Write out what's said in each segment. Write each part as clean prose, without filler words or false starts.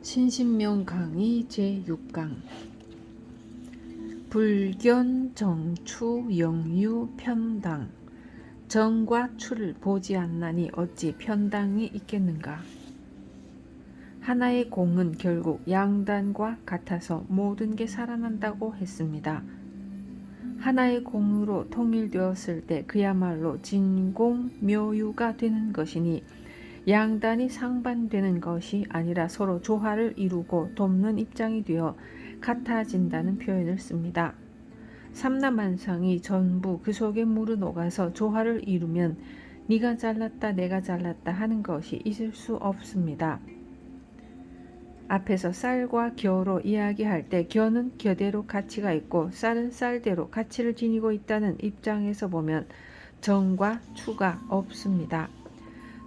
신신명 강의 제6강 불견 정추 영유 편당 정과 추를 보지 않나니 어찌 편당이 있겠는가. 하나의 공은 결국 양단과 같아서 모든 게 살아난다고 했습니다. 하나의 공으로 통일되었을 때 그야말로 진공묘유가 되는 것이니 양단이 상반되는 것이 아니라 서로 조화를 이루고 돕는 입장이 되어 같아진다는 표현을 씁니다. 삼라만상이 전부 그 속에 무르녹아서 조화를 이루면 네가 잘났다 내가 잘났다 하는 것이 있을 수 없습니다. 앞에서 쌀과 겨로 이야기할 때 겨는 겨대로 가치가 있고 쌀은 쌀대로 가치를 지니고 있다는 입장에서 보면 정과 추가 없습니다.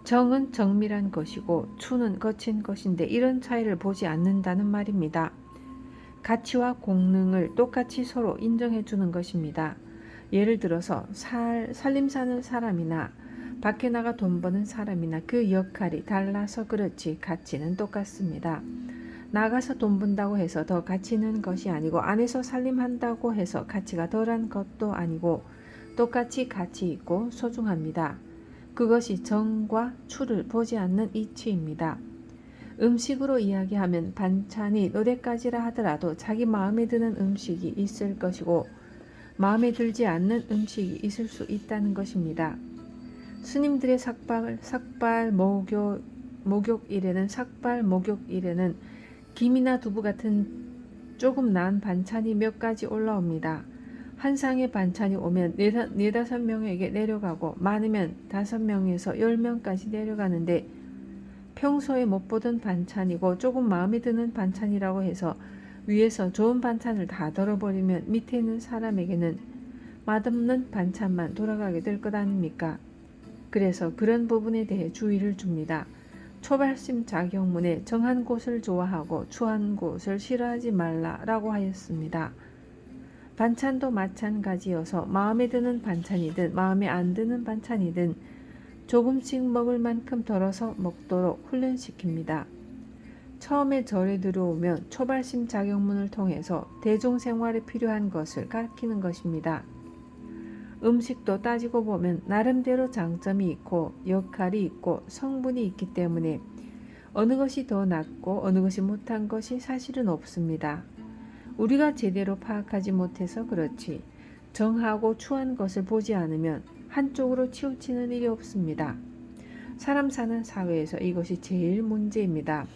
정은 정밀한 것이고 추는 거친 것인데 이런 차이를 보지 않는다는 말입니다. 가치와 공능을 똑같이 서로 인정해 주는 것입니다. 예를 들어서 살림 사는 사람이나 밖에 나가 돈 버는 사람이나 그 역할이 달라서 그렇지 가치는 똑같습니다. 나가서 돈 번다고 해서 더 가치 있는 것이 아니고 안에서 살림한다고 해서 가치가 덜한 것도 아니고 똑같이 가치 있고 소중합니다. 그것이 정과 추를 보지 않는 이치입니다. 음식으로 이야기하면 반찬이 노댓가지라 하더라도 자기 마음에 드는 음식이 있을 것이고 마음에 들지 않는 음식이 있을 수 있다는 것입니다. 스님들의 삭발 목욕일에는 김이나 두부 같은 조금 나은 반찬이 몇 가지 올라옵니다. 한 상의 반찬이 오면 4~5명에게 내려가고 많으면 5명에서 10명까지 내려가는데 평소에 못 보던 반찬이고 조금 마음에 드는 반찬이라고 해서 위에서 좋은 반찬을 다 덜어버리면 밑에 있는 사람에게는 맛없는 반찬만 돌아가게 될 것 아닙니까? 그래서 그런 부분에 대해 주의를 줍니다. 초발심 자경문에 정한 곳을 좋아하고 추한 곳을 싫어하지 말라라고 하였습니다. 반찬도 마찬가지여서 마음에 드는 반찬이든 마음에 안 드는 반찬이든 조금씩 먹을 만큼 덜어서 먹도록 훈련시킵니다. 처음에 절에 들어오면 초발심 자경문을 통해서 대중생활에 필요한 것을 가르치는 것입니다. 음식도 따지고 보면 나름대로 장점이 있고 역할이 있고 성분이 있기 때문에 어느 것이 더 낫고 어느 것이 못한 것이 사실은 없습니다. 우리가 제대로 파악하지 못해서 그렇지 정하고 추한 것을 보지 않으면 한쪽으로 치우치는 일이 없습니다. 사람 사는 사회에서 이것이 제일 문제입니다.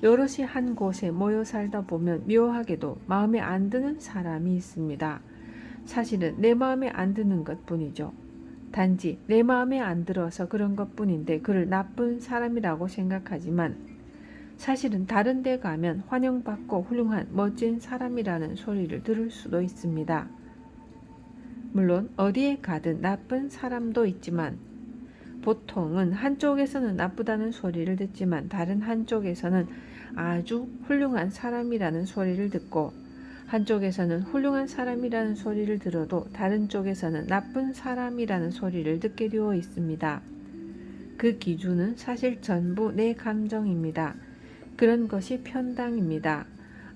여럿이 한 곳에 모여 살다 보면 묘하게도 마음에 안 드는 사람이 있습니다. 사실은 내 마음에 안 드는 것뿐이죠. 단지 내 마음에 안 들어서 그런 것뿐인데 그를 나쁜 사람이라고 생각하지만 사실은 다른 데 가면 환영받고 훌륭한 멋진 사람이라는 소리를 들을 수도 있습니다. 물론 어디에 가든 나쁜 사람도 있지만 보통은 한쪽에서는 나쁘다는 소리를 듣지만 다른 한쪽에서는 아주 훌륭한 사람이라는 소리를 듣고 한쪽에서는 훌륭한 사람이라는 소리를 들어도 다른 쪽에서는 나쁜 사람이라는 소리를 듣게 되어 있습니다. 그 기준은 사실 전부 내 감정입니다. 그런 것이 편당입니다.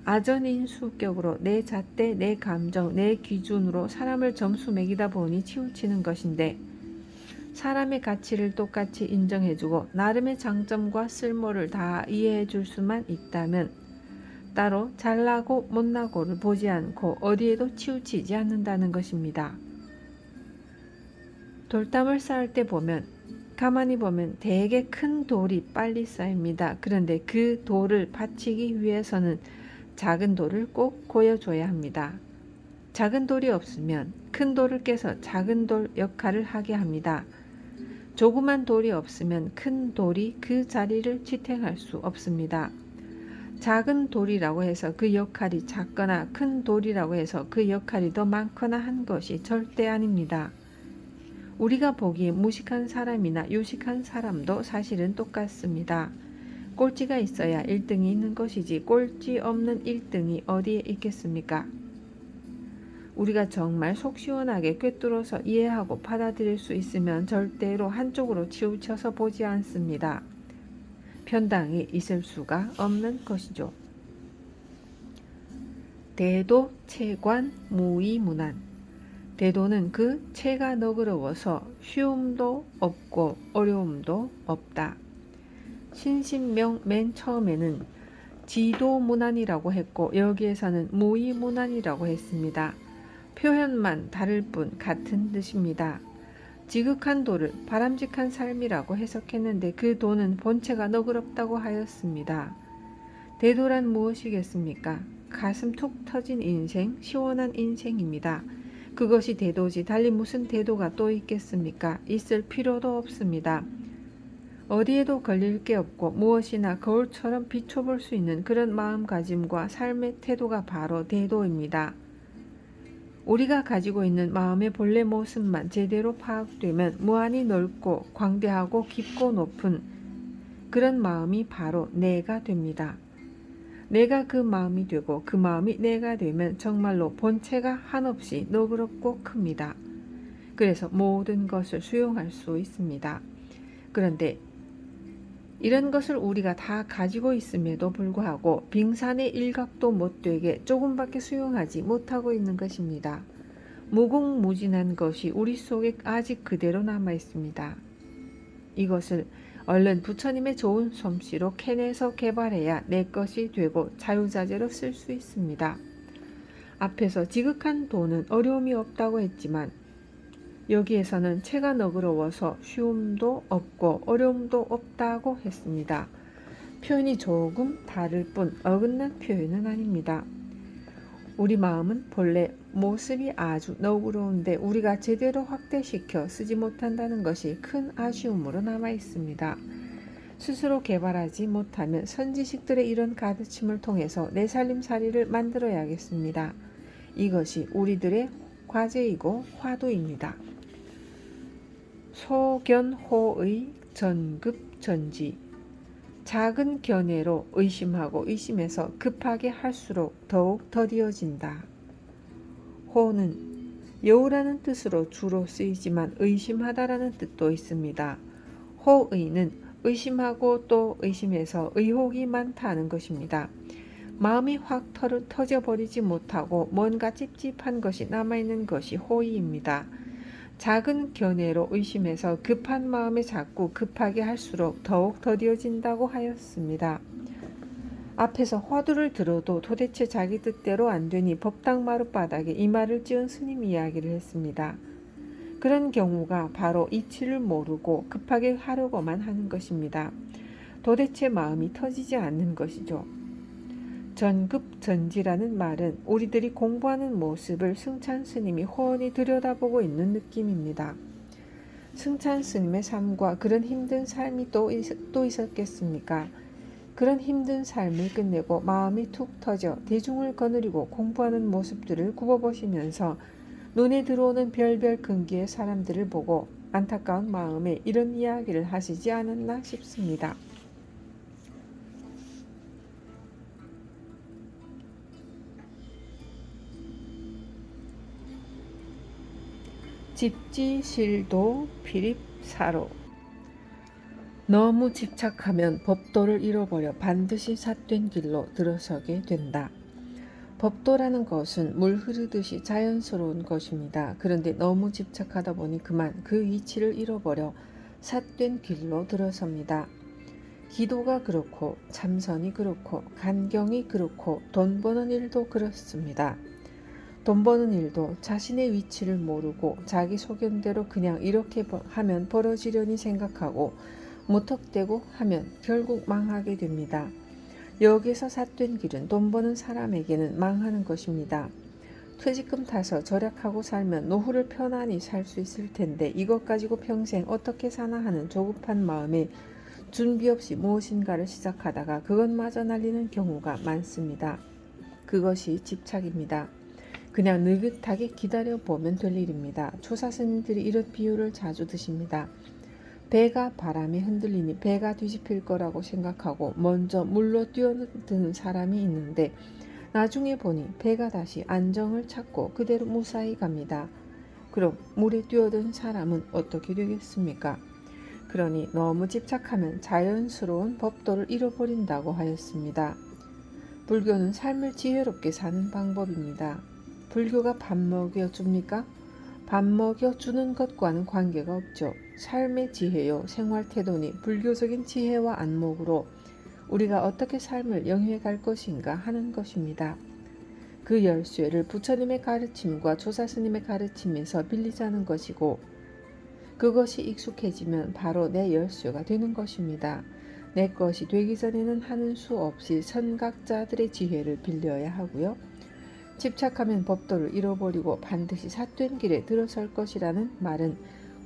아전인수격으로 내 잣대, 내 감정, 내 기준으로 사람을 점수 매기다 보니 치우치는 것인데 사람의 가치를 똑같이 인정해주고 나름의 장점과 쓸모를 다 이해해줄 수만 있다면 따로 잘나고 못나고를 보지 않고 어디에도 치우치지 않는다는 것입니다. 돌담을 쌓을 때 보면 가만히 보면 되게 큰 돌이 빨리 쌓입니다. 그런데 그 돌을 받치기 위해서는 작은 돌을 꼭 고여줘야 합니다. 작은 돌이 없으면 큰 돌을 깨서 작은 돌 역할을 하게 합니다. 조그만 돌이 없으면 큰 돌이 그 자리를 지탱할 수 없습니다. 작은 돌이라고 해서 그 역할이 작거나 큰 돌이라고 해서 그 역할이 더 많거나 한 것이 절대 아닙니다. 우리가 보기에 무식한 사람이나 유식한 사람도 사실은 똑같습니다. 꼴찌가 있어야 1등이 있는 것이지 꼴찌 없는 1등이 어디에 있겠습니까? 우리가 정말 속 시원하게 꿰뚫어서 이해하고 받아들일 수 있으면 절대로 한쪽으로 치우쳐서 보지 않습니다. 편당에 있을 수가 없는 것이죠. 대도, 체관, 무의무난. 대도는 그 체가 너그러워서 쉬움도 없고 어려움도 없다. 신신명 맨 처음에는 지도무난이라고 했고 여기에서는 무의무난이라고 했습니다. 표현만 다를 뿐 같은 뜻입니다. 지극한 도를 바람직한 삶이라고 해석했는데 그 도는 본체가 너그럽다고 하였습니다. 대도란 무엇이겠습니까? 가슴 툭 터진 인생, 시원한 인생입니다. 그것이 대도지 달리 무슨 대도가 또 있겠습니까? 있을 필요도 없습니다. 어디에도 걸릴 게 없고 무엇이나 거울처럼 비춰볼 수 있는 그런 마음가짐과 삶의 태도가 바로 대도입니다. 우리가 가지고 있는 마음의 본래 모습만 제대로 파악되면 무한히 넓고 광대하고 깊고 높은 그런 마음이 바로 내가 됩니다. 내가 그 마음이 되고 그 마음이 내가 되면 정말로 본체가 한없이 너그럽고 큽니다. 그래서 모든 것을 수용할 수 있습니다. 그런데 이런 것을 우리가 다 가지고 있음에도 불구하고 빙산의 일각도 못되게 조금밖에 수용하지 못하고 있는 것입니다. 무궁무진한 것이 우리 속에 아직 그대로 남아 있습니다. 이것을 얼른 부처님의 좋은 솜씨로 캐내서 개발해야 내 것이 되고 자유자재로 쓸 수 있습니다. 앞에서 지극한 도는 어려움이 없다고 했지만 여기에서는 체가 너그러워서 쉬움도 없고 어려움도 없다고 했습니다. 표현이 조금 다를 뿐 어긋난 표현은 아닙니다. 우리 마음은 본래 모습이 아주 너그러운데 우리가 제대로 확대시켜 쓰지 못한다는 것이 큰 아쉬움으로 남아 있습니다. 스스로 개발하지 못하면 선지식들의 이런 가르침을 통해서 내 살림살이를 만들어야겠습니다. 이것이 우리들의 과제이고 화두입니다. 소견호의 전급전지. 작은 견해로 의심하고 의심해서 급하게 할수록 더욱 더디어진다. 호는 여우라는 뜻으로 주로 쓰이지만 의심하다라는 뜻도 있습니다. 호의는 의심하고 또 의심해서 의혹이 많다는 것입니다. 마음이 확 터져버리지 못하고 뭔가 찝찝한 것이 남아있는 것이 호의입니다. 작은 견해로 의심해서 급한 마음에 자꾸 급하게 할수록 더욱 더디어진다고 하였습니다. 앞에서 화두를 들어도 도대체 자기 뜻대로 안 되니 법당 마룻바닥에 이마를 찌은 스님 이야기를 했습니다. 그런 경우가 바로 이치를 모르고 급하게 하려고만 하는 것입니다. 도대체 마음이 터지지 않는 것이죠. 전급전지라는 말은 우리들이 공부하는 모습을 승찬 스님이 훤히 들여다보고 있는 느낌입니다. 승찬 스님의 삶과 그런 힘든 삶이 또 있었겠습니까? 그런 힘든 삶을 끝내고 마음이 툭 터져 대중을 거느리고 공부하는 모습들을 굽어보시면서 눈에 들어오는 별별 근기의 사람들을 보고 안타까운 마음에 이런 이야기를 하시지 않았나 싶습니다. 집지실도 피립사로. 너무 집착하면 법도를 잃어버려 반드시 삿된 길로 들어서게 된다. 법도라는 것은 물 흐르듯이 자연스러운 것입니다. 그런데 너무 집착하다 보니 그만 그 이치를 잃어버려 삿된 길로 들어섭니다. 기도가 그렇고 참선이 그렇고 간경이 그렇고 돈 버는 일도 그렇습니다. 돈 버는 일도 자신의 위치를 모르고 자기 소견대로 그냥 이렇게 하면 벌어지려니 생각하고 무턱대고 하면 결국 망하게 됩니다. 여기서 삿된 길은 돈 버는 사람에게는 망하는 것입니다. 퇴직금 타서 절약하고 살면 노후를 편안히 살 수 있을 텐데 이것 가지고 평생 어떻게 사나 하는 조급한 마음에 준비 없이 무엇인가를 시작하다가 그것마저 날리는 경우가 많습니다. 그것이 집착입니다. 그냥 느긋하게 기다려보면 될 일입니다. 조사스님들이 이런 비유를 자주 드십니다. 배가 바람에 흔들리니 배가 뒤집힐 거라고 생각하고 먼저 물로 뛰어드는 사람이 있는데 나중에 보니 배가 다시 안정을 찾고 그대로 무사히 갑니다. 그럼 물에 뛰어든 사람은 어떻게 되겠습니까? 그러니 너무 집착하면 자연스러운 법도를 잃어버린다고 하였습니다. 불교는 삶을 지혜롭게 사는 방법입니다. 불교가 밥 먹여줍니까? 밥 먹여주는 것과는 관계가 없죠. 삶의 지혜요, 생활태도니 불교적인 지혜와 안목으로 우리가 어떻게 삶을 영위해갈 것인가 하는 것입니다. 그 열쇠를 부처님의 가르침과 조사스님의 가르침에서 빌리자는 것이고 그것이 익숙해지면 바로 내 열쇠가 되는 것입니다. 내 것이 되기 전에는 하는 수 없이 선각자들의 지혜를 빌려야 하고요. 집착하면 법도를 잃어버리고 반드시 삿된 길에 들어설 것이라는 말은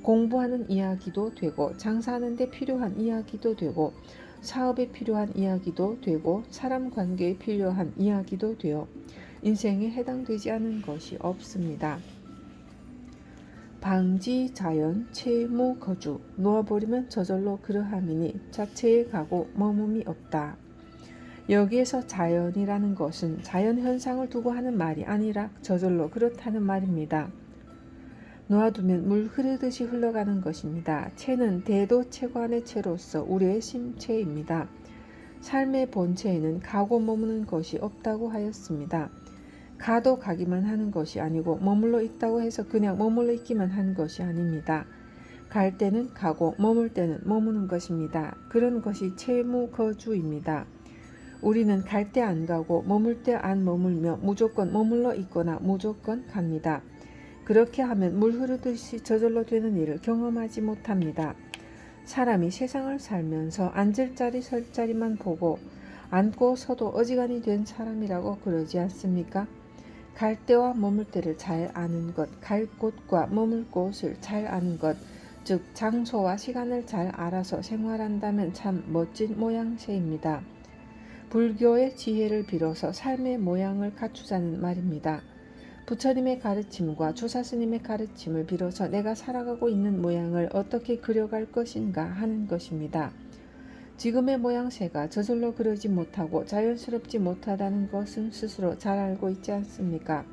공부하는 이야기도 되고 장사하는 데 필요한 이야기도 되고 사업에 필요한 이야기도 되고 사람 관계에 필요한 이야기도 되어 인생에 해당되지 않은 것이 없습니다. 방지 자연 채무 거주 놓아버리면 저절로 그러함이니 자체에 가고 머뭅이 없다. 여기에서 자연이라는 것은 자연현상을 두고 하는 말이 아니라 저절로 그렇다는 말입니다. 놓아두면 물 흐르듯이 흘러가는 것입니다. 채는 대도 채관의 채로서 우리의 심체입니다. 삶의 본체에는 가고 머무는 것이 없다고 하였습니다. 가도 가기만 하는 것이 아니고 머물러 있다고 해서 그냥 머물러 있기만 한 것이 아닙니다. 갈 때는 가고 머물 때는 머무는 것입니다. 그런 것이 채무거주입니다. 우리는 갈 때 안 가고 머물 때 안 머물며 무조건 머물러 있거나 무조건 갑니다. 그렇게 하면 물 흐르듯이 저절로 되는 일을 경험하지 못합니다. 사람이 세상을 살면서 앉을 자리 설 자리만 보고 앉고 서도 어지간히 된 사람이라고 그러지 않습니까? 갈 때와 머물 때를 잘 아는 것, 갈 곳과 머물 곳을 잘 아는 것, 즉 장소와 시간을 잘 알아서 생활한다면 참 멋진 모양새입니다. 불교의 지혜를 빌어서 삶의 모양을 갖추자는 말입니다. 부처님의 가르침과 조사스님의 가르침을 빌어서 내가 살아가고 있는 모양을 어떻게 그려갈 것인가 하는 것입니다. 지금의 모양새가 저절로 그러지 못하고 자연스럽지 못하다는 것은 스스로 잘 알고 있지 않습니까?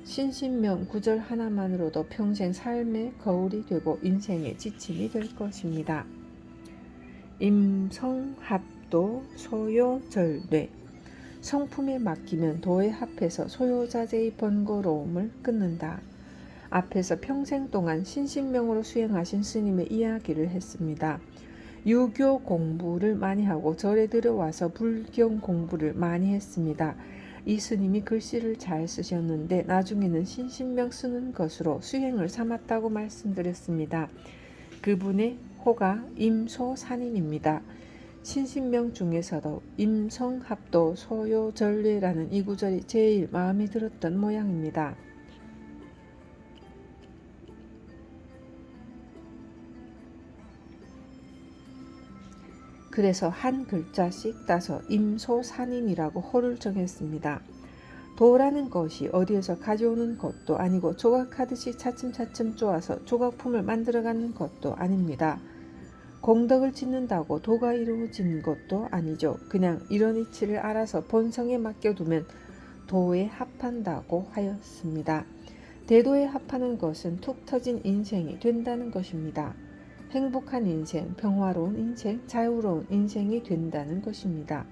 신신명 구절 하나만으로도 평생 삶의 거울이 되고 인생의 지침이 될 것입니다. 임성합도 소요절뇌 성품에 맡기면 도에 합해서 소요자재의 번거로움을 끊는다. 앞에서 평생 동안 신신명으로 수행하신 스님의 이야기를 했습니다. 유교 공부를 많이 하고 절에 들어와서 불경 공부를 많이 했습니다. 이 스님이 글씨를 잘 쓰셨는데 나중에는 신신명 쓰는 것으로 수행을 삼았다고 말씀드렸습니다. 그분의 호가 임소산인입니다. 신신명 중에서도 임성합도 소요절례라는 이 구절이 제일 마음에 들었던 모양입니다. 그래서 한 글자씩 따서 임소산인이라고 호를 정했습니다. 도라는 것이 어디에서 가져오는 것도 아니고 조각하듯이 차츰차츰 쪼아서 조각품을 만들어가는 것도 아닙니다. 공덕을 짓는다고 도가 이루어진 것도 아니죠. 그냥 이런 이치를 알아서 본성에 맡겨두면 도에 합한다고 하였습니다. 대도에 합하는 것은 툭 터진 인생이 된다는 것입니다. 행복한 인생, 평화로운 인생, 자유로운 인생이 된다는 것입니다.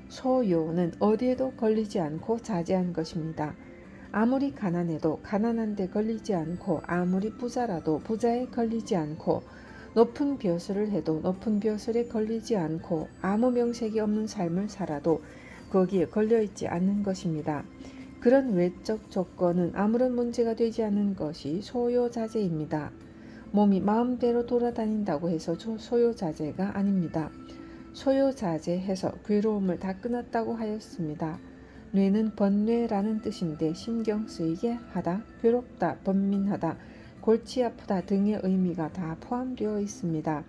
소요는 어디에도 걸리지 않고 자제한 것입니다. 아무리 가난해도 가난한 데 걸리지 않고 아무리 부자라도 부자에 걸리지 않고 높은 벼슬을 해도 높은 벼슬에 걸리지 않고 아무 명색이 없는 삶을 살아도 거기에 걸려있지 않는 것입니다. 그런 외적 조건은 아무런 문제가 되지 않는 것이 소요자재입니다. 몸이 마음대로 돌아다닌다고 해서 소요자재가 아닙니다. 소요자재해서 괴로움을 다 끊었다고 하였습니다. 뇌는 번뇌라는 뜻인데 신경 쓰이게 하다, 괴롭다, 번민하다, 골치 아프다 등의 의미가 다 포함되어 있습니다.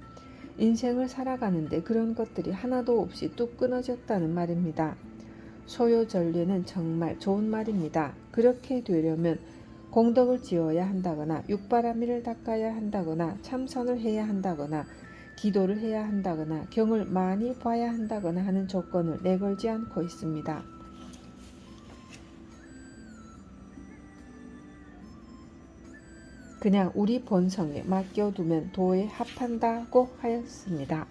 인생을 살아가는데 그런 것들이 하나도 없이 뚝 끊어졌다는 말입니다. 소요전례는 정말 좋은 말입니다. 그렇게 되려면 공덕을 지어야 한다거나 육바라밀을 닦아야 한다거나 참선을 해야 한다거나 기도를 해야 한다거나 경을 많이 봐야 한다거나 하는 조건을 내걸지 않고 있습니다. 그냥 우리 본성에 맡겨두면 도에 합한다고 하였습니다.